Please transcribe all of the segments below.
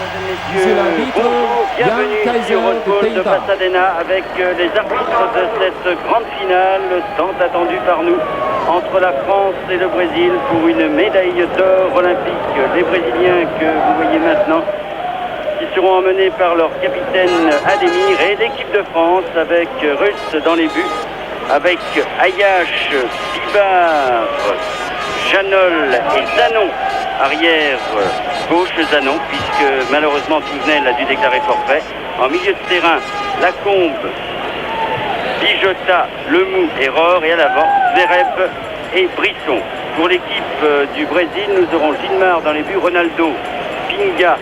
Messieurs, bonjour, bienvenue sur Rosebowl de Pasadena avec les arbitres de cette grande finale tant attendue par nous entre la France et le Brésil pour une médaille d'or olympique. Les Brésiliens que vous voyez maintenant qui seront emmenés par leur capitaine Ademir et l'équipe de France avec Russe dans les buts, avec Ayash, Bibar, Janol et Zanon. Arrière gauche Zanon, puisque malheureusement Touvenel a dû déclarer forfait. En milieu de terrain, Lacombe, Bijota, Lemou et Rohr, et à l'avant, Zverev et Brisson. Pour l'équipe du Brésil, nous aurons Gilmar dans les buts, Ronaldo, Pinga,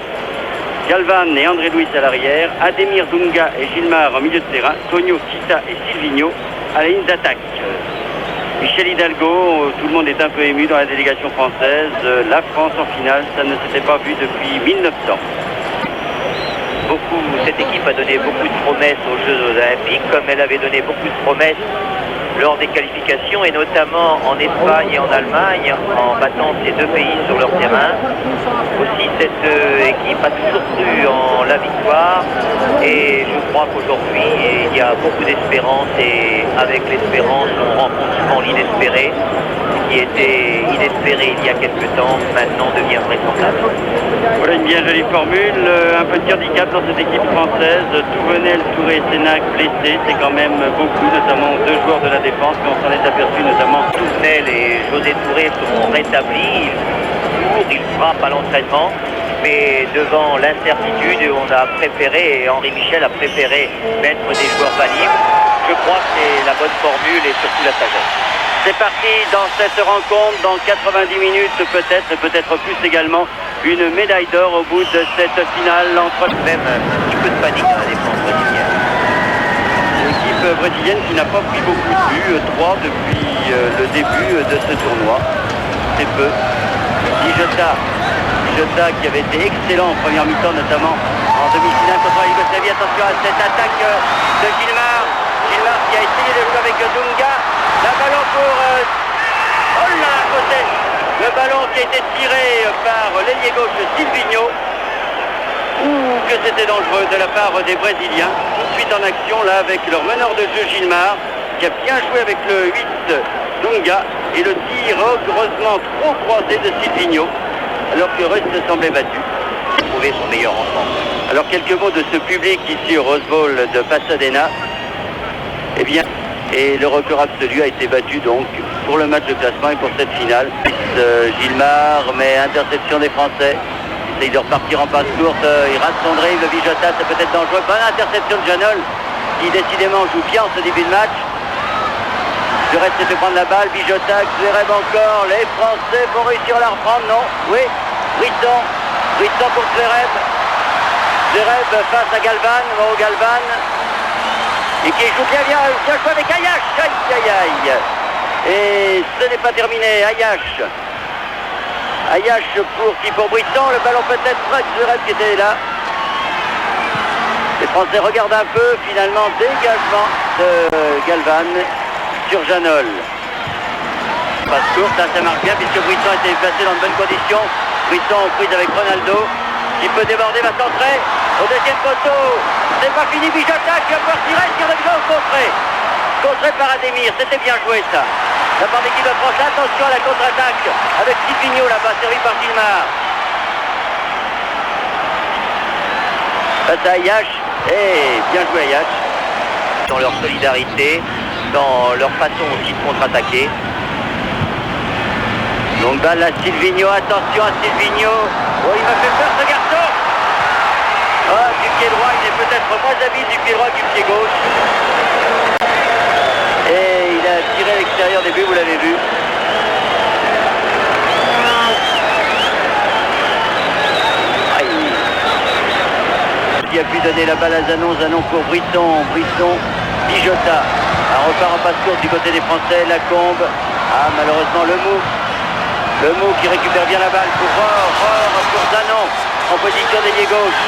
Galvan et André Luiz à l'arrière, Ademir, Dunga et Gilmar en milieu de terrain, Tonio, Kita et Silvino à la ligne d'attaque. Michel Hidalgo, tout le monde est un peu ému dans la délégation française. La France en finale, ça ne s'était pas vu depuis 1900. Cette équipe a donné beaucoup de promesses aux Jeux Olympiques, comme elle avait donné beaucoup de promesses lors des qualifications, et notamment en Espagne et en Allemagne, en battant ces deux pays sur leur terrain. Aussi, cette équipe a toujours cru en la victoire, et je crois qu'aujourd'hui, il y a beaucoup d'espérance, et avec l'espérance, on rencontre souvent l'inespéré. Qui était inespéré il y a quelques temps, maintenant devient vraisemblable. Voilà une bien jolie formule, un petit handicap dans cette équipe française. Touvenel, Touré, Sénac blessés, c'est quand même beaucoup, notamment deux joueurs de la défense, mais on s'en est aperçu notamment. Touvenel et José Touré seront rétablis, ils frappent à l'entraînement, mais devant l'incertitude, on a préféré, et Henri Michel a préféré mettre des joueurs valides. Je crois que c'est la bonne formule et surtout la sagesse. C'est parti dans cette rencontre, dans 90 minutes peut-être plus également, une médaille d'or au bout de cette finale entre... Même un petit peu de panique dans la défense brésilienne. L'équipe brésilienne qui n'a pas pris beaucoup de buts, 3 depuis le début de ce tournoi. C'est peu. Bijota qui avait été excellent en première mi-temps, notamment en demi-finale contre la Yougoslavie. Attention à cette attaque de Gilmar. Gilmar qui a essayé de jouer avec Dunga. La ballon pour... oh là, le ballon qui a été tiré par l'ailier gauche Silvino. Que c'était dangereux de la part des Brésiliens. Tout de suite en action là avec leur meneur de jeu Gilmar, qui a bien joué avec le 8 Dunga, et le tir heureusement trop croisé de Silvino, alors que Russ semblait battu. Il a trouvé son meilleur enfant. Alors quelques mots de ce public ici au Rosebowl de Pasadena. Eh bien, et le record absolu a été battu donc pour le match de classement et pour cette finale. Gilmar, mais interception des Français. Il essaye de repartir en passe courte, il rate son dribble, Bijota, ça peut être dangereux. Bonne interception de Janol, qui décidément joue bien en ce début de match. Zverev s'est fait prendre la balle, Bijota, Zverev encore, les Français vont réussir à la reprendre, non? Oui, Brisson pour Zverev. Zverev face à Galvan, Galvan. Et qui joue bien joué avec Ayash. Aïe. Et ce n'est pas terminé. Ayash pour Brisson. Le ballon peut-être près de Zverev qui était là. Les Français regardent un peu. Finalement, dégagement de Galvan sur Janol. Passe courte, ça marche bien puisque Brisson a été placé dans de bonnes conditions. Brisson en prise avec Ronaldo. Qui peut déborder, va centrer. Au deuxième poteau, c'est pas fini, Bijota qui va pouvoir tirer, qui revient au contré par Ademir, c'était bien joué ça. La part d'équipe de France, attention à la contre-attaque avec Silvino là-bas, servi par Gilmar. Face à Ayash, et bien joué Ayash. Dans leur solidarité, dans leur façon aussi de contre-attaquer. Donc balle à Silvino, attention à Silvino. Oh, il m'a fait peur ce garçon. Ah, du pied droit, il est peut-être moins habile du pied droit que du pied gauche. Et il a tiré à l'extérieur des buts, vous l'avez vu. Aïe. Qui a pu donner la balle à Zanon, Zanon pour Brisson, Bijota. Un repart en passe courte du côté des Français, Lacombe. Ah, malheureusement le mot qui récupère bien la balle pour Rohr pour Zanon en position d'ailier gauche.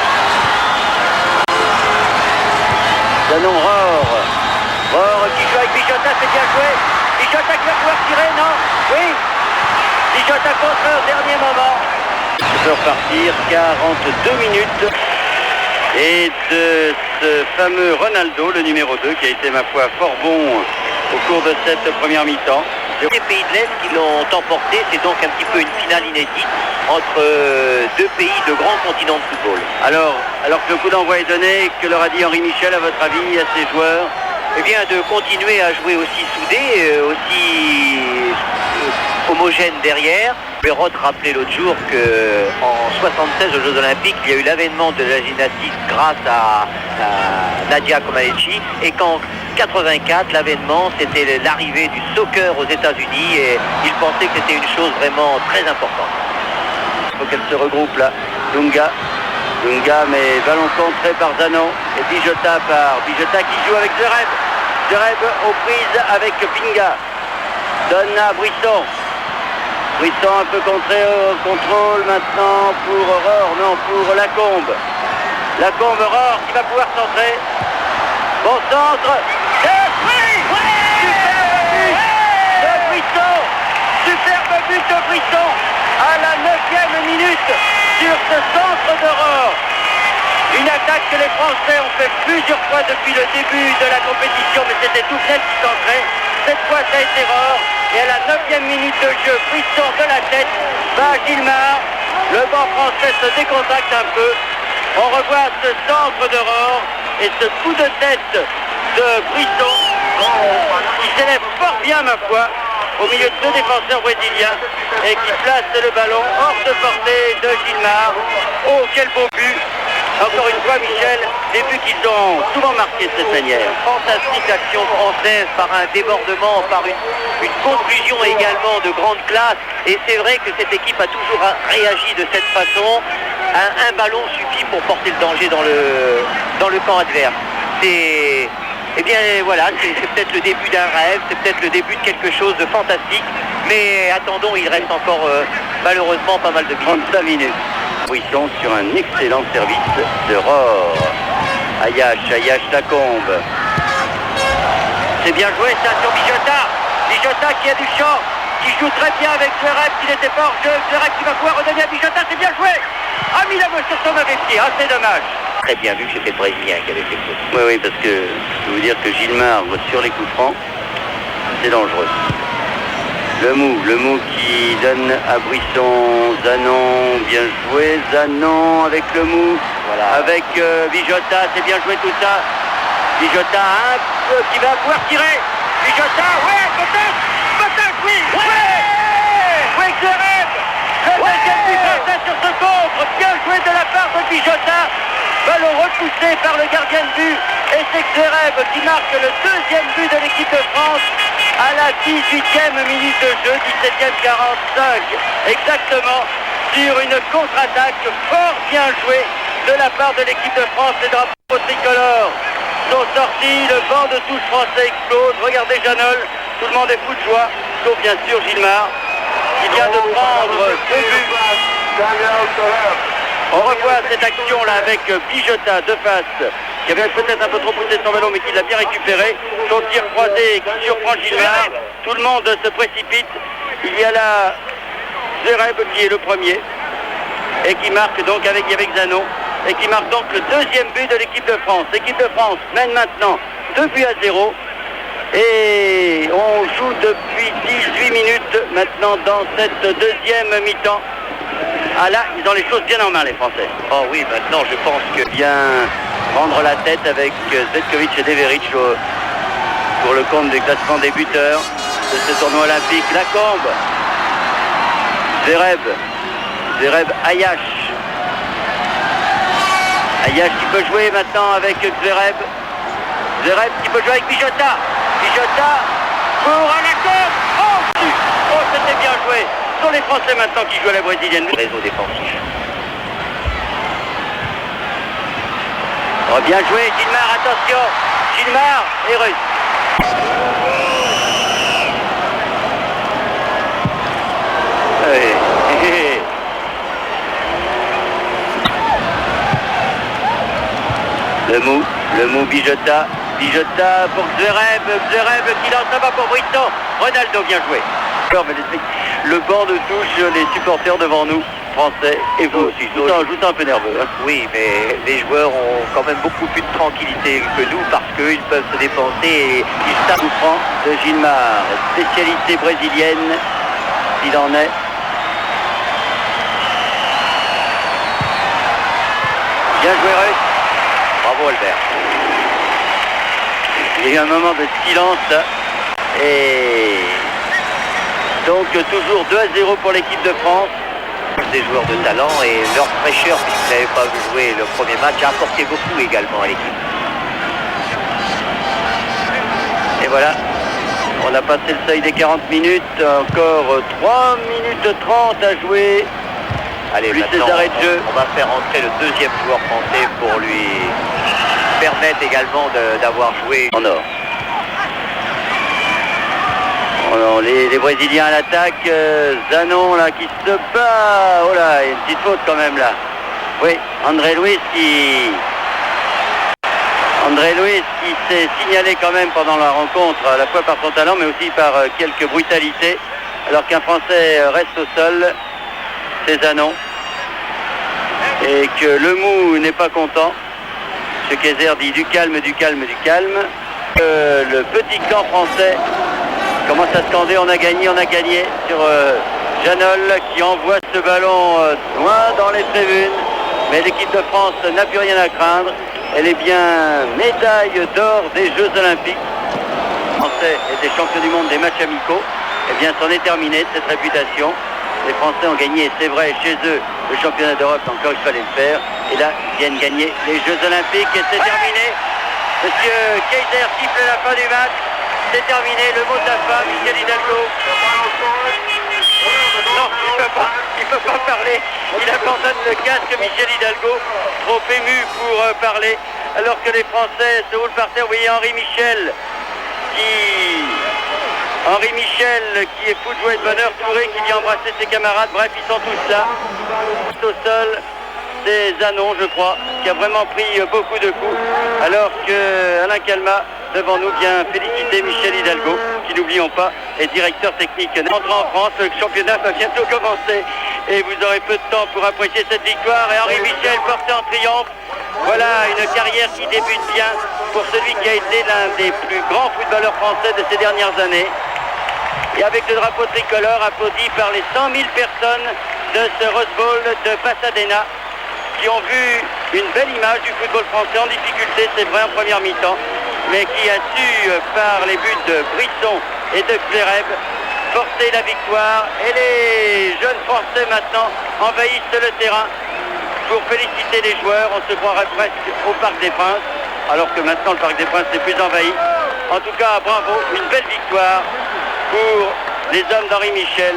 Zanon, Rohr qui joue avec Bijota, c'est bien joué. Bijota qui va pouvoir tirer, non? Oui. Bijota contre au dernier moment. peut repartir, 42 minutes. Et de ce fameux Ronaldo, le numéro 2, qui a été, ma foi, fort bon au cours de cette première mi-temps. Les pays de l'Est qui l'ont emporté, c'est donc un petit peu une finale inédite entre deux pays de grands continents de football. Alors que le coup d'envoi est donné, que leur a dit Henri Michel, à votre avis, à ses joueurs? Eh bien, de continuer à jouer aussi soudé, aussi homogène derrière. Perrot rappelait l'autre jour qu'en 76 aux Jeux Olympiques, il y a eu l'avènement de la gymnastique grâce à Nadia Comaneci, et qu'en 84, l'avènement, c'était l'arrivée du soccer aux États-Unis, et il pensait que c'était une chose vraiment très importante. Il faut qu'elle se regroupe là. Dunga, mais ballon contré par Zanon, et Bijota qui joue avec Zereb. Zereb aux prises avec Pinga. Donne à Brisson. Brisson un peu contré au contrôle maintenant pour Aurore, non, pour Lacombe. Lacombe, Aurore qui va pouvoir centrer. Bon centre. Superbe but de Brisson à la 9e minute sur ce centre d'Aurore. Une attaque que les Français ont fait plusieurs fois depuis le début de la compétition, mais c'était Doufnel qui centrait. Cette fois, ça a été Aurore. Et à la 9e minute de jeu, Brisson de la tête va à Gilmar. Le banc français se décontracte un peu. On revoit ce centre d'Aurore et ce coup de tête de Brisson qui s'élève fort bien, ma foi, au milieu de deux défenseurs brésiliens et qui place le ballon hors de portée de Gilmar. Oh, quel beau but! Encore une fois, Michel, des buts qu'ils ont souvent marqués de cette manière. Fantastique action française par un débordement, par une conclusion également de grande classe. Et c'est vrai que cette équipe a toujours réagi de cette façon. Un ballon suffit pour porter le danger dans le camp adverse. Eh bien voilà, c'est peut-être le début d'un rêve, c'est peut-être le début de quelque chose de fantastique. Mais attendons, il reste encore malheureusement pas mal de minutes. 35 minutes. Brisson sur un excellent service de Rohr. Ayache Lacombe. C'est bien joué ça sur Bijota. Bijota qui a du champ, qui joue très bien avec Zereb qui n'était pas hors jeu. Zereb qui va pouvoir redonner à Bijota, c'est bien joué. Ah, mis la main sur son mauvais pied, ah c'est dommage. Très bien vu que c'était le Brésilien qui avait fait ça. Oui, parce que je veux dire que Gilmar sur les coups francs, c'est dangereux. Le mou qui donne à Brisson. Zanon, bien joué. Zanon avec le mou. Voilà. Avec Bijota, c'est bien joué tout ça. Bijota un peu qui va pouvoir tirer. Bijota, ouais, peut-être, oui. Ouais, Zereb. Le deuxième but français sur ce contre. Bien joué de la part de Bijota. Ballon repoussé par le gardien de but. Et c'est Zereb qui marque le deuxième but de l'équipe de France à la 18e minute de jeu, 17e 45. Exactement, sur une contre-attaque fort bien jouée de la part de l'équipe de France. Les drapeaux tricolores sont sortis, le banc de touche français explose. Regardez Janol, tout le monde est fou de joie, sauf bien sûr Gilmar, qui vient de prendre deux buts. On revoit cette action-là avec Bijota de face, qui avait peut-être un peu trop poussé son ballon, mais qui l'a bien récupéré. Son tir croisé qui surprend Gilmar. Tout le monde se précipite. Il y a là Zereb qui est le premier et qui marque donc avec Zanon et qui marque donc le deuxième but de l'équipe de France. L'équipe de France mène maintenant 2-0 et on joue depuis 18 minutes maintenant dans cette deuxième mi-temps. Ah là, ils ont les choses bien en main, les Français. Oh oui, maintenant je pense que bien prendre la tête avec Zvetkovic et Deveric pour le compte du classement des buteurs de ce tournoi olympique. Lacombe, Zereb, Ayache qui peut jouer maintenant avec Zereb qui peut jouer avec Bijota pour Lacombe. Oh, c'était bien joué. Ce sont les Français maintenant qui jouent à la brésilienne. Réseau défensif. Oh, bien joué, Gilmar, attention. Gilmar est russe. Le mou Bijota pour Zereb qui lance là-bas pour Brisson. Ronaldo, bien joué. Le banc de touche, les supporters devant nous Français et vous aussi. Je vous sens un peu nerveux. Hein. Oui, mais les joueurs ont quand même beaucoup plus de tranquillité que nous parce qu'ils peuvent se dépenser et ils savent. Coup franc de Gilmar, spécialité brésilienne, s'il en est. Bien joué Russe. Bravo Albert. Il y a eu un moment de silence et donc toujours 2-0 pour l'équipe de France. Des joueurs de talent et leur fraîcheur, puisqu'ils n'avaient pas joué le premier match, a apporté beaucoup également à l'équipe. Et voilà, on a passé le seuil des 40 minutes, encore 3 minutes 30 à jouer. Allez, plus maintenant, ces arrêts de jeu. On va faire entrer le deuxième joueur français pour lui permettre également d'avoir joué en or. Alors, les Brésiliens à l'attaque, Zanon là qui se bat, oh là, il y a une petite faute quand même là. Oui, André Luiz qui s'est signalé quand même pendant la rencontre, à la fois par son talent mais aussi par quelques brutalités, alors qu'un Français reste au sol, c'est Zanon. Et que le mou n'est pas content. M. Kayser dit du calme, du calme, du calme. Le petit camp français commence à scander, on a gagné sur Janol qui envoie ce ballon loin dans les tribunes. Mais l'équipe de France n'a plus rien à craindre. Elle est bien médaille d'or des Jeux Olympiques. Les Français étaient champions du monde des matchs amicaux. Eh bien, c'en est terminé de cette réputation. Les Français ont gagné, c'est vrai, chez eux, le championnat d'Europe, encore il fallait le faire. Et là, ils viennent gagner les Jeux Olympiques et c'est terminé. Monsieur Kayser siffle la fin du match. C'est terminé, le mot de la fin, Michel Hidalgo. Non, il ne peut pas parler. Il abandonne le casque, Michel Hidalgo, trop ému pour parler. Alors que les Français se roulent par terre. Vous voyez Henri Michel qui est fou de joie et de bonheur, Touré qui vient embrasser ses camarades, bref ils sont tous là. Au sol, c'est Zanon je crois, qui a vraiment pris beaucoup de coups, alors que Alain Calmat devant nous vient féliciter Michel Hidalgo, qui n'oublions pas est directeur technique. Entrant en France, le championnat va bientôt commencer et vous aurez peu de temps pour apprécier cette victoire. Et Henri Michel porté en triomphe. Voilà une carrière qui débute bien pour celui qui a été l'un des plus grands footballeurs français de ces dernières années. Et avec le drapeau tricolore applaudi par les 100 000 personnes de ce Rose Bowl de Pasadena qui ont vu une belle image du football français en difficulté, c'est vrai en première mi-temps, mais qui a su, par les buts de Brisson et de Cléreb, porter la victoire. Et les jeunes Français maintenant envahissent le terrain pour féliciter les joueurs. On se croirait presque au Parc des Princes, alors que maintenant le Parc des Princes n'est plus envahi. En tout cas, bravo, une belle victoire pour les hommes d'Henri Michel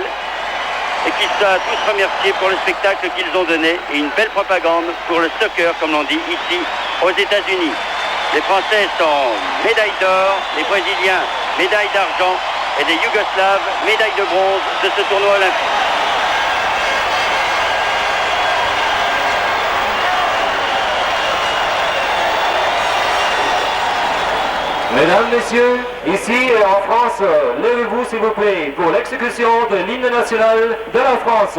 et qui sont tous remerciés pour le spectacle qu'ils ont donné et une belle propagande pour le soccer, comme l'on dit ici aux États-Unis. Les Français sont médailles d'or, les Brésiliens médailles d'argent et les Yougoslaves médailles de bronze de ce tournoi olympique. Mesdames, Messieurs, ici en France, levez-vous s'il vous plaît pour l'exécution de l'hymne national de la France.